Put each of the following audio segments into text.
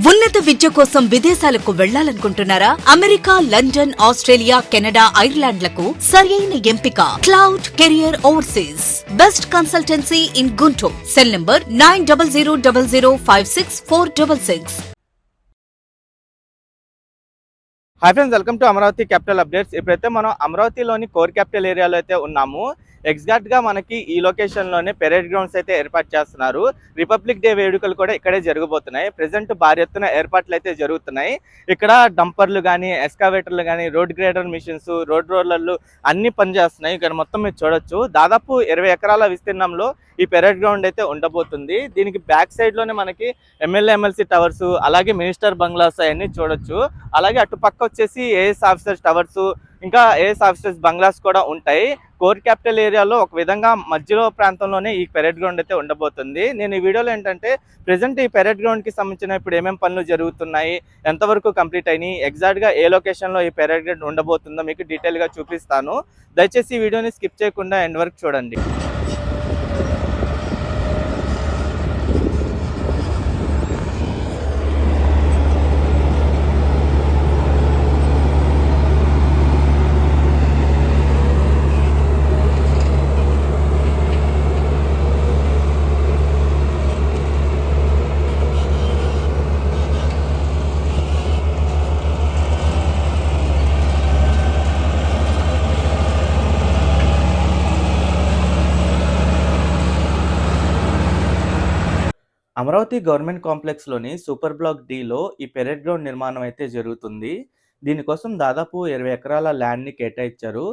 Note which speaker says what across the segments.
Speaker 1: ఉన్నత విద్య కోసం విదేశాలకు వెళ్లాలనుకుంటున్నారా? అమెరికా, లండన్, ఆస్ట్రేలియా, కెనడా, ఐర్లాండ్లకు సరియైన ఎంపిక cloud career overseas. Best consultancy in Guntur. Cell number 9000056466.
Speaker 2: Hi friends, welcome to Amaravati capital updates. ఇప్పుడైతే మనం అమరావతిలోని కోర్ క్యాపిటల్ ఏరియాలో అయితే ఉన్నాము. ఎగ్జాక్ట్ గా మనకి ఈ లొకేషన్ లోనే పెరేడ్ గ్రౌండ్స్ అయితే ఏర్పాటు చేస్తున్నారు. రిపబ్లిక్ డే వేడుకలు కూడా ఇక్కడే జరగబోతున్నాయి. ప్రెసెంట్ భారీ ఎత్తున ఏర్పాట్లు అయితే జరుగుతున్నాయి. ఇక్కడ డంపర్లు కానీ, ఎస్కావేటర్లు కానీ, రోడ్ గ్రేడర్ మిషన్స్, రోడ్ రోలర్లు అన్ని పనిచేస్తున్నాయి. ఇక్కడ మొత్తం మీరు చూడొచ్చు, దాదాపు 20 ఎకరాల విస్తీర్ణంలో ఈ పెరేడ్ గ్రౌండ్ అయితే ఉండబోతుంది. దీనికి బ్యాక్ సైడ్ లోనే మనకి ఎమ్మెల్యే ఎమ్మెల్సీ టవర్స్, అలాగే మినిస్టర్ బంగ్లాస్ అవన్నీ చూడొచ్చు. అలాగే అటు పక్క వచ్చేసి ఏఎస్ ఆఫీసర్స్ టవర్స్, ఇంకా ఏఎస్ ఆఫీసర్స్ బంగ్లాస్ కూడా ఉంటాయి. కోర్ క్యాపిటల్ ఏరియాలో ఒక విధంగా మధ్యలో ప్రాంతంలోనే ఈ పెరేడ్ గ్రౌండ్ అయితే ఉండబోతుంది. నేను ఈ వీడియోలో ఏంటంటే ప్రెసెంట్ ఈ పెరేడ్ గ్రౌండ్ కి సంబంధించిన ఇప్పుడు ఏమేమి పనులు జరుగుతున్నాయి, ఎంతవరకు కంప్లీట్ అయినాయి, ఎగ్జాక్ట్ గా ఏ లొకేషన్ లో ఈ పెరేడ్ గ్రౌండ్ ఉండబోతుందో మీకు డీటెయిల్ గా చూపిస్తాను. దయచేసి ఈ వీడియోని స్కిప్ చేయకుండా ఎండ్ వరకు చూడండి. అమరావతి గవర్నమెంట్ కాంప్లెక్స్లోని సూపర్ బ్లాక్ డిలో ఈ పెరేడ్ గ్రౌండ్ నిర్మాణం అయితే జరుగుతుంది. దీనికోసం దాదాపు 20 ఎకరాల ల్యాండ్ని కేటాయించారు.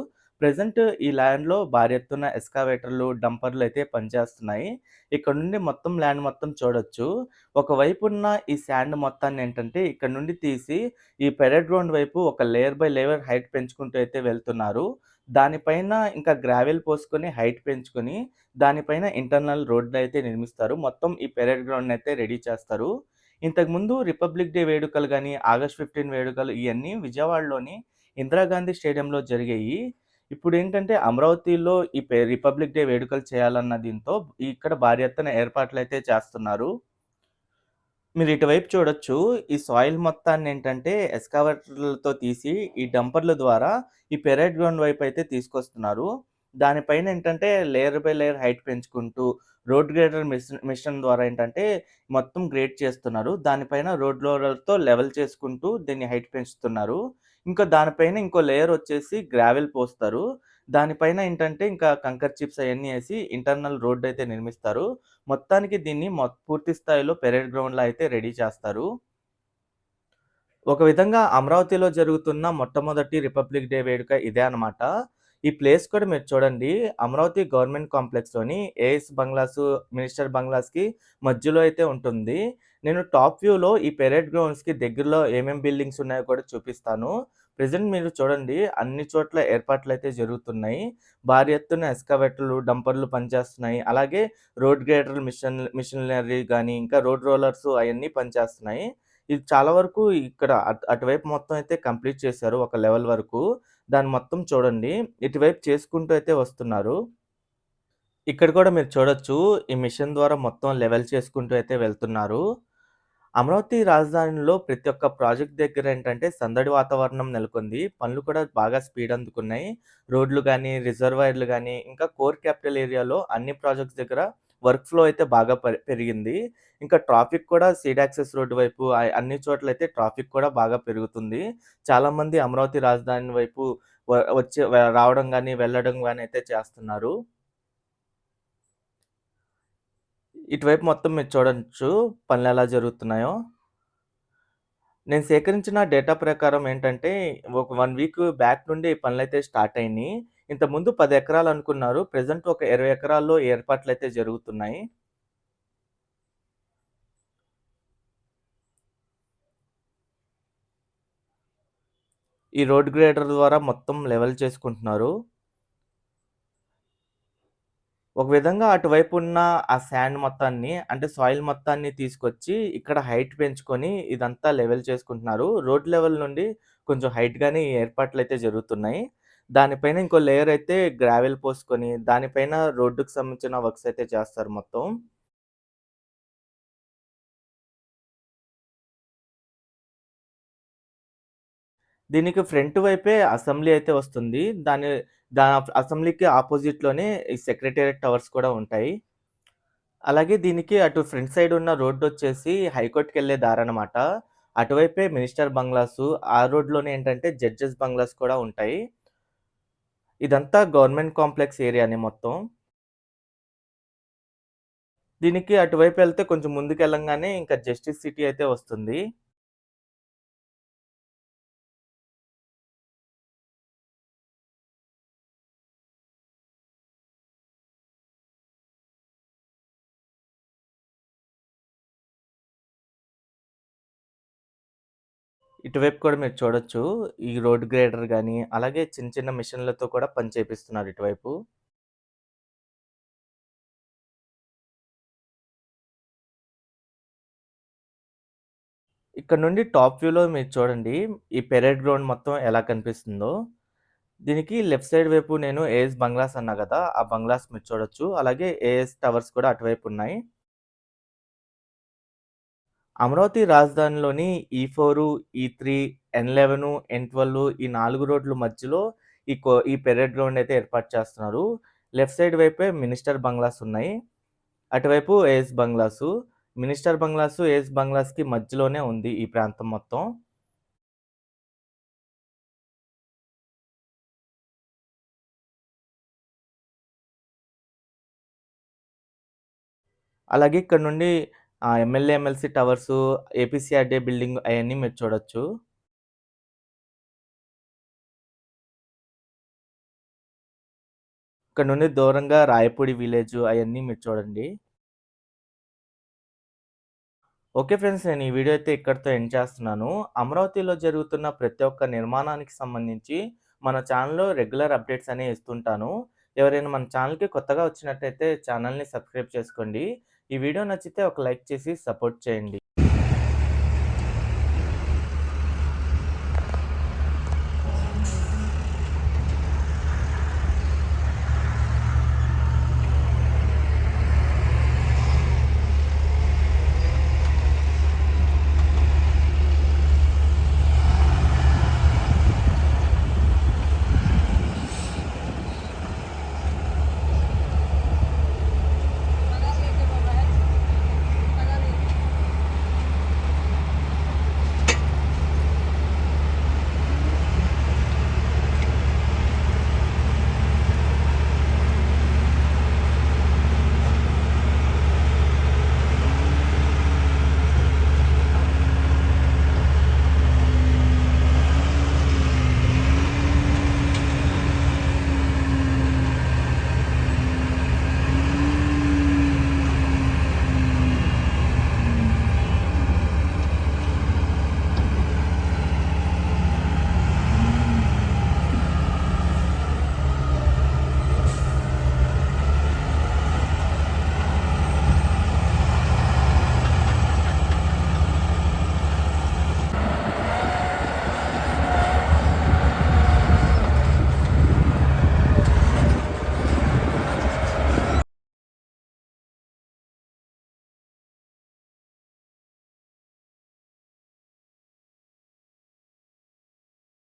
Speaker 2: ప్రజెంట్ ఈ ల్యాండ్లో భారీ ఎత్తున ఎస్కావేటర్లు, డంపర్లు అయితే పనిచేస్తున్నాయి. ఇక్కడ నుండి మొత్తం ల్యాండ్ మొత్తం చూడొచ్చు. ఒకవైపు ఉన్న ఈ శాండ్ మొత్తాన్ని ఏంటంటే ఇక్కడ నుండి తీసి ఈ పెరేడ్ గ్రౌండ్ వైపు ఒక లేయర్ బై లేయర్ హైట్ పెంచుకుంటూ అయితే వెళ్తున్నారు. దానిపైన ఇంకా గ్రావెల్ పోసుకొని హైట్ పెంచుకొని దానిపైన ఇంటర్నల్ రోడ్లు అయితే నిర్మిస్తారు. మొత్తం ఈ పెరేడ్ గ్రౌండ్ అయితే రెడీ చేస్తారు. ఇంతకుముందు రిపబ్లిక్ డే వేడుకలు కానీ, ఆగస్ట్ 15 వేడుకలు ఇవన్నీ విజయవాడలోని ఇందిరాగాంధీ స్టేడియంలో జరిగాయి. ఇప్పుడు ఏంటంటే అమరావతిలో ఈ రిపబ్లిక్ డే వేడుకలు చేయాలన్న దీంతో ఇక్కడ భారీ ఎత్తున ఏర్పాట్లు అయితే చేస్తున్నారు. మీరు ఇటువైపు చూడొచ్చు, ఈ సాయిల్ మొత్తాన్ని ఏంటంటే ఎస్కావేటర్లతో తీసి ఈ డంపర్ల ద్వారా ఈ పెరేడ్ గ్రౌండ్ వైపు అయితే తీసుకొస్తున్నారు. దానిపైన ఏంటంటే లేయర్ బై లేయర్ హైట్ పెంచుకుంటూ రోడ్ గ్రేడర్ మిషన్ ద్వారా ఏంటంటే మొత్తం గ్రేడ్ చేస్తున్నారు. దానిపైన రోడ్ రోలర్‌తో లెవెల్ చేసుకుంటూ దీన్ని హైట్ పెంచుతున్నారు. ఇంకా దానిపైన ఇంకో లేయర్ వచ్చేసి గ్రావెల్ పోస్తారు. దానిపైన ఏంటంటే ఇంకా కంకర్ చిప్స్ అయన్నీ ఏసి ఇంటర్నల్ రోడ్ అయితే నిర్మిస్తారు. మొత్తానికి దీన్ని పూర్తి స్థాయిలో పెరేడ్ గ్రౌండ్‌లా అయితే రెడీ చేస్తారు. ఒక విధంగా అమరావతిలో జరుగుతున్న మొట్టమొదటి రిపబ్లిక్ డే వేడుక ఇదే అనమాట. ఈ ప్లేస్ కూడా మీరు చూడండి, అమరావతి గవర్నమెంట్ కాంప్లెక్స్‌లోని ఏఎస్ బంగ్లాస్, మినిస్టర్ బంగ్లాస్‌కి మధ్యలో అయితే ఉంటుంది. నేను టాప్ వ్యూలో ఈ పెరేడ్ గ్రౌండ్స్‌కి దగ్గరలో ఏమేం బిల్డింగ్స్ ఉన్నాయో కూడా చూపిస్తాను. ప్రెజెంట్ మీరు చూడండి, అన్ని చోట్ల ఏర్పాట్లయితే జరుగుతున్నాయి. భారీ ఎత్తున ఎస్కావేటర్లు, డంపర్లు పనిచేస్తున్నాయి. అలాగే రోడ్ గ్రేడర్ మిషనరీ గానీ, ఇంకా రోడ్ రోలర్స్ అయన్నీ పనిచేస్తున్నాయి. ఇది చాలా వరకు ఇక్కడ అటువైపు మొత్తం అయితే కంప్లీట్ చేశారు ఒక లెవెల్ వరకు. దాన్ని మొత్తం చూడండి, ఇటువైపు చేసుకుంటూ అయితే వస్తున్నారు. ఇక్కడ కూడా మీరు చూడొచ్చు, ఈ మిషన్ ద్వారా మొత్తం లెవెల్ చేసుకుంటూ అయితే వెళ్తున్నారు. అమరావతి రాజధానిలో ప్రతి ఒక్క ప్రాజెక్ట్ దగ్గర ఏంటంటే సందడి వాతావరణం నెలకొంది. పనులు కూడా బాగా స్పీడ్ అందుకున్నాయి. రోడ్లు గానీ, రిజర్వాయర్లు గానీ, ఇంకా కోర్ క్యాపిటల్ ఏరియాలో అన్ని ప్రాజెక్ట్స్ దగ్గర వర్క్ ఫ్లో అయితే బాగా పెరిగింది. ఇంకా ట్రాఫిక్ కూడా సీడ్ యాక్సెస్ రోడ్డు వైపు అన్ని చోట్లయితే ట్రాఫిక్ కూడా బాగా పెరుగుతుంది. చాలామంది అమరావతి రాజధాని వైపు రావడం గానీ, వెళ్ళడం గానీ అయితే చేస్తున్నారు. ఇటువైపు మొత్తం మీరు చూడొచ్చు పనులెలా జరుగుతున్నాయో. నేను సేకరించిన డేటా ప్రకారం ఏంటంటే, ఒక 1 వీక్ బ్యాక్ నుండి ఈ పనులైతే స్టార్ట్ అయినియి. ఇంతకుముందు 10 ఎకరాలు అనుకున్నారు. ప్రెజెంట్ ఒక 20 ఎకరాల్లో ఏర్పాట్లయితే జరుగుతున్నాయి. ఈ రోడ్ గ్రేడర్ ద్వారా మొత్తం లెవెల్ చేసుకుంటున్నారు. ఒక విధంగా అటువైపు ఉన్న ఆ శాండ్ మొత్తాన్ని, అంటే సాయిల్ మొత్తాన్ని తీసుకొచ్చి ఇక్కడ హైట్ పెంచుకొని ఇదంతా లెవెల్ చేసుకుంటున్నారు. రోడ్ లెవెల్ నుండి కొంచెం హైట్‌గానే ఈ ఏర్పాట్లయితే జరుగుతున్నాయి. దానిపైన ఇంకో లేయర్ అయితే గ్రావెల్ పోసుకొని దానిపైన రోడ్డుకి సంబంధించిన వర్క్స్ అయితే చేస్తారు మొత్తం. దీనికి ఫ్రంట్ వైపే అసెంబ్లీ అయితే వస్తుంది. దా అసెంబ్లీకి అపోజిట్‌లోనే ఈ సెక్రటేరియట్ టవర్స్ కూడా ఉంటాయి. అలాగే దీనికి అటు ఫ్రంట్ సైడ్ ఉన్న రోడ్డొచ్చేసి హైకోర్ట్‌కెళ్ళే దారనమాట. అటువైపే మినిస్టర్ బంగ్లాసు, ఆ రోడ్‌లోనే ఏంటంటే జడ్జెస్ బంగ్లాస్ కూడా ఉంటాయి. ఇదంతా గవర్నమెంట్ కాంప్లెక్స్ ఏరియానే మొత్తం. దీనికి అటువైపెళ్తే కొంచెం ముందుకెళ్ళంగానే ఇంకా జస్టిస్ సిటీ అయితే వస్తుంది. ఇటువైపు కూడా మీరు చూడొచ్చు. ఈ రోడ్ గ్రేడర్ గాని, అలాగే చిన్న చిన్న మిషన్‌లతో కూడా పని చేపిస్తున్నారు ఇటువైపు. ఇక్కడ నుండి టాప్ వ్యూలో మీరు చూడండి. ఈ పెరేడ్ గ్రౌండ్ మొత్తం ఎలా కనిపిస్తుందో. దీనికి లెఫ్ట్ సైడ్ వైపు నేను ఏఎస్ బంగ్లాస్ అన్నా గదా! ఆ బంగ్లాస్ మీరు చూడొచ్చు. అలాగే ఏఎస్ టవర్స్ కూడా అటువైపు ఉన్నాయి. అమరావతి రాజధానిలోని ఈ4, ఈ3, ఎన్11, ఎన్12 ఈ 4 రోడ్ల మధ్యలో ఈ పెరేడ్ గ్రౌండ్ అయితే ఏర్పాటు చేస్తున్నారు. లెఫ్ట్ సైడ్ వైపే మినిస్టర్ బంగ్లాస్ ఉన్నాయి. అటువైపు ఏఎస్ బంగ్లాసు. మినిస్టర్ బంగ్లాసు, ఏఎస్ బంగ్లాస్‌కి మధ్యలోనే ఉంది ఈ ప్రాంతం మొత్తం. అలాగే ఇక్కడ నుండి MLA, MLC towers, APCRDA building అయన్నీ మీరు చూడొచ్చు. ఇక్కడ నుండి దూరంగా రాయపూడి విలేజు అయన్నీ మీరు చూడండి. Okay friends. నేను ఈ వీడియో అయితే ఇక్కడితో ఎండ్ చేస్తున్నాను. అమరావతిలో జరుగుతున్న ప్రతి ఒక్క నిర్మాణానికి సంబంధించి మన ఛానెల్‌లో రెగ్యులర్ అప్డేట్స్ అనేవి ఇస్తుంటాను. ఎవరైనా మన ఛానెల్‌కి కొత్తగా వచ్చినట్టయితే ఛానెల్‌ని సబ్స్క్రైబ్ చేసుకోండి. ఈ వీడియో నచ్చితే ఒక లైక్ చేసి సపోర్ట్ చేయండి.